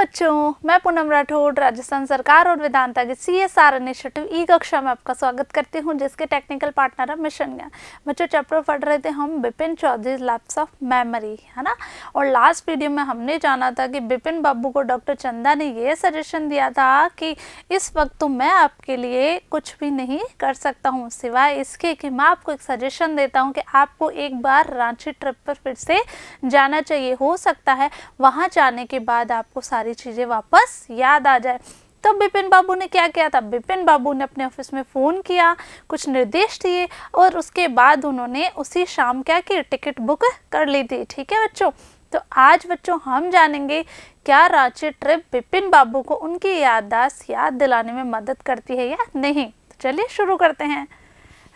बच्चों, मैं पूनम राठौड़ राजस्थान सरकार और वेदांता के CSR इनिशिएटिव ई कक्षा में आपका स्वागत करती हूं, जिसके टेक्निकल पार्टनर है मिशन ज्ञान। बच्चों, चैप्टर पढ़ रहे थे हम Bipin Chaudhary lapse of memory, है ना। और लास्ट वीडियो में हमने जाना था कि बिपिन बाबू को डॉक्टर चंदा ने ये सजेशन दिया था कि इस वक्त तो मैं आपके लिए कुछ भी नहीं कर सकता हूँ, सिवाय इसके कि मैं आपको एक सजेशन देता हूँ कि आपको एक बार रांची ट्रिप पर फिर से जाना चाहिए। हो सकता है वहाँ जाने के बाद आपको सारी चीज़ें वापस याद आ जाए। तो बिपिन बाबू ने क्या किया था? बिपिन बाबू ने अपने ऑफिस में फ़ोन किया, कुछ निर्देश दिए और उसके बाद उन्होंने उसी शाम क्या की टिकट बुक कर ली थी। ठीक है बच्चों, तो आज बच्चों हम जानेंगे क्या रांची ट्रिप बिपिन बाबू को उनकी याददाश्त याद दिलाने में मदद करती है या नहीं। तो चलिए शुरू करते हैं।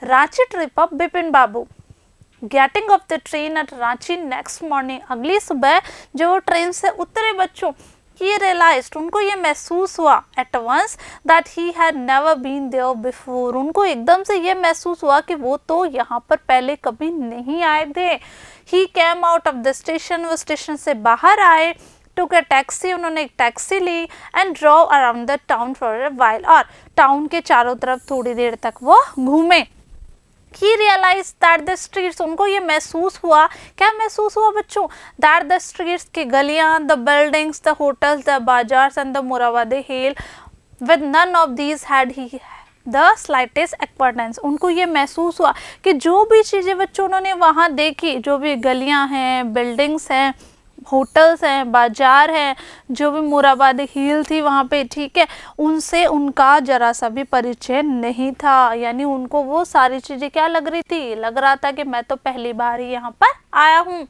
Ranchi trip of Bipin Babu. Getting off the train eight Ranchi next morning. अगली सुबह जो वो ट्रेन से उतरे बच्चों, he realized, उनको ये महसूस हुआ at once that he had never been there before। उनको एकदम से ये महसूस हुआ कि वो तो यहाँ पर पहले कभी नहीं आए थे। He came out of the station, वो स्टेशन से बाहर आए, took a taxi, उन्होंने एक टैक्सी ली and drove around the town for a while, और टाउन के चारों तरफ थोड़ी देर तक वो घूमे। He realized that the streets, उनको ये महसूस हुआ, क्या महसूस हुआ बच्चों? That the streets की गलियाँ, the buildings, the hotels, the bazaars and the Moravadi hill, with none of these had he the slightest acquaintance। उनको ये महसूस हुआ कि जो भी चीज़ें बच्चों उन्होंने वहाँ देखी, जो भी गलियाँ हैं, बिल्डिंग्स हैं, होटल्स हैं, बाजार हैं, जो भी मोराबादी हिल थी वहाँ पे, ठीक है, उनसे उनका जरा सा भी परिचय नहीं था। यानी उनको वो सारी चीज़ें क्या लग रही थी? लग रहा था कि मैं तो पहली बार ही यहाँ पर आया हूँ।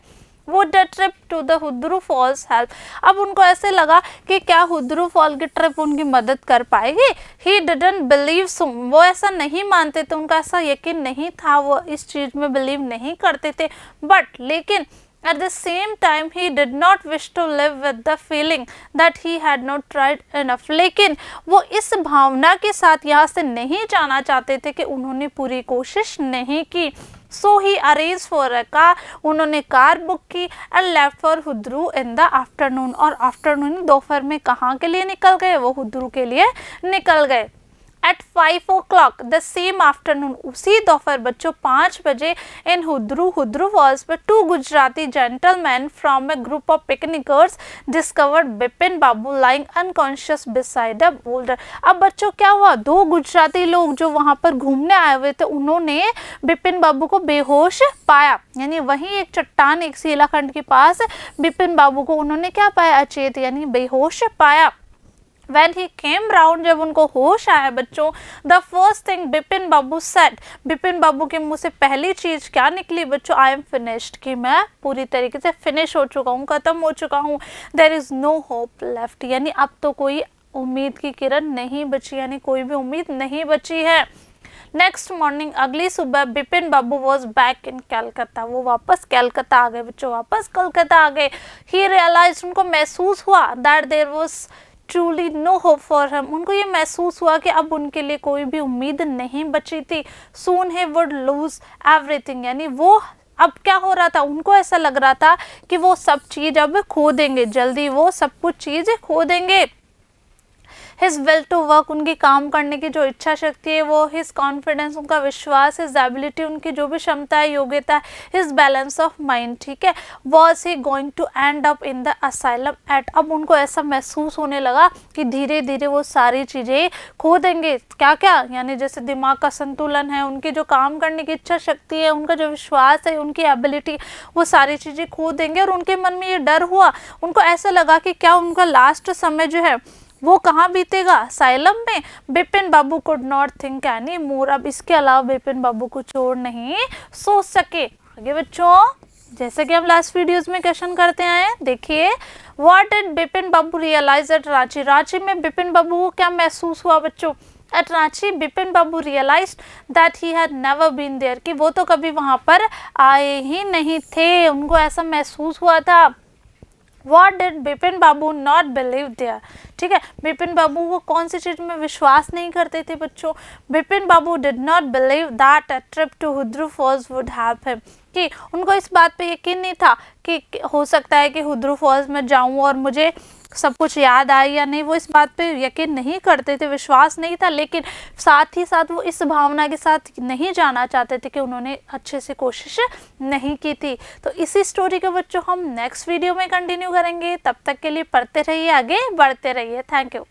वो the trip to the Hundru Falls help. अब उनको ऐसे लगा कि क्या हुद्रू फॉल की ट्रिप उनकी मदद कर पाएगी। ही डिडंट बिलीव सो, वो ऐसा नहीं मानते थे, उनका ऐसा यकीन नहीं था, वो इस चीज़ में बिलीव नहीं करते थे। बट लेकिन at the same time he did not wish to live with the feeling that he had not tried enough। लेकिन वो इस भावना के साथ यहाँ से नहीं जाना चाहते थे कि उन्होंने पूरी कोशिश नहीं की। So he arranged for a car, उन्होंने कार बुक की and left for हुद्रू in the afternoon, और आफ्टरनून दोपहर में कहाँ के लिए निकल गए? वो हुद्रू के लिए निकल गए। At 5 o'clock the same afternoon, उसी दोपहर बच्चों 5 बजे, in हुद्रू फॉल्स पर 2 Gujarati gentlemen from a group of picnickers discovered Bipin Babu lying unconscious beside a boulder। अब बच्चों क्या हुआ? 2 गुजराती लोग जो वहाँ पर घूमने आए हुए थे, उन्होंने बिपिन बाबू को बेहोश पाया। यानी वहीं एक चट्टान, एक शिलाखंड के पास बिपिन बाबू को उन्होंने क्या पाया? अचेत यानी बेहोश पाया। When he came round, जब उनको होश आया बच्चों, the first thing Bipin Babu said, Bipin बाबू के मुंह से पहली चीज क्या निकली बच्चों? I am finished, कि मैं पूरी तरीके से फिनिश हो चुका हूँ, खत्म हो चुका हूँ। There is no hope left, यानी अब तो कोई उम्मीद की किरण नहीं बची, यानी कोई भी उम्मीद नहीं बची है। नेक्स्ट मॉर्निंग, अगली सुबह, बिपिन बाबू वॉज बैक इन कलकत्ता, वो वापस कलकत्ता आ गए बच्चों, वापस कलकत्ता आ गए। ही रियलाइज, उनको महसूस हुआ that there was truly no hope for him, उनको ये महसूस हुआ कि अब उनके लिए कोई भी उम्मीद नहीं बची थी। सून ही वुड लूज एवरीथिंग, यानी वो अब क्या हो रहा था? उनको ऐसा लग रहा था कि वो सब चीज़ अब खो देंगे, जल्दी वो सब कुछ चीज़ खो देंगे। हिज विल टू वर्क, उनकी काम करने की जो इच्छा शक्ति है वो, हिज कॉन्फिडेंस, उनका विश्वास, हिज एबिलिटी, उनकी जो भी क्षमता है, योग्यता है, हिज बैलेंस ऑफ माइंड, ठीक है, was he going to end up in the asylum at. अब उनको ऐसा महसूस होने लगा कि धीरे धीरे वो सारी चीज़ें खो देंगे। क्या क्या? यानी जैसे दिमाग का संतुलन है, उनकी जो काम करने की इच्छा शक्ति है, उनका जो विश्वास है, उनकी एबिलिटी, वो सारी चीज़ें खो देंगे। और उनके मन में ये डर हुआ, उनको ऐसा लगा कि क्या उनका लास्ट समय जो है वो कहाँ बीतेगा? साइलम में। Bipin Babu could not think any more, अब इसके अलावा बिपिन बाबू कुछ और नहीं सोच सके। आगे बच्चों, जैसे कि हम लास्ट वीडियोस में क्वेश्चन करते आए हैं, देखिए, what did Bipin Babu realise at Ranchi. Ranchi में बिपिन बाबू को क्या महसूस हुआ बच्चों? At Ranchi Bipin Babu realise that he had never been there, कि वो तो कभी वहाँ पर आए ही नहीं थे, उनको ऐसा महसूस हुआ था। What did Bipin Babu not believe there, ठीक है, बिपिन बाबू को कौन सी चीज़ में विश्वास नहीं करते थे बच्चों? Bipin Babu did not believe that a trip to Hundru Falls would help him, कि उनको इस बात पे यकीन नहीं था कि हो सकता है कि हुद्रू फॉल्स में जाऊं और मुझे सब कुछ याद आया या नहीं, वो इस बात पे यकीन नहीं करते थे, विश्वास नहीं था, लेकिन साथ ही साथ वो इस भावना के साथ नहीं जाना चाहते थे कि उन्होंने अच्छे से कोशिश नहीं की थी। तो इसी स्टोरी के बच्चों हम नेक्स्ट वीडियो में कंटिन्यू करेंगे। तब तक के लिए पढ़ते रहिए, आगे बढ़ते रहिए। Thank you.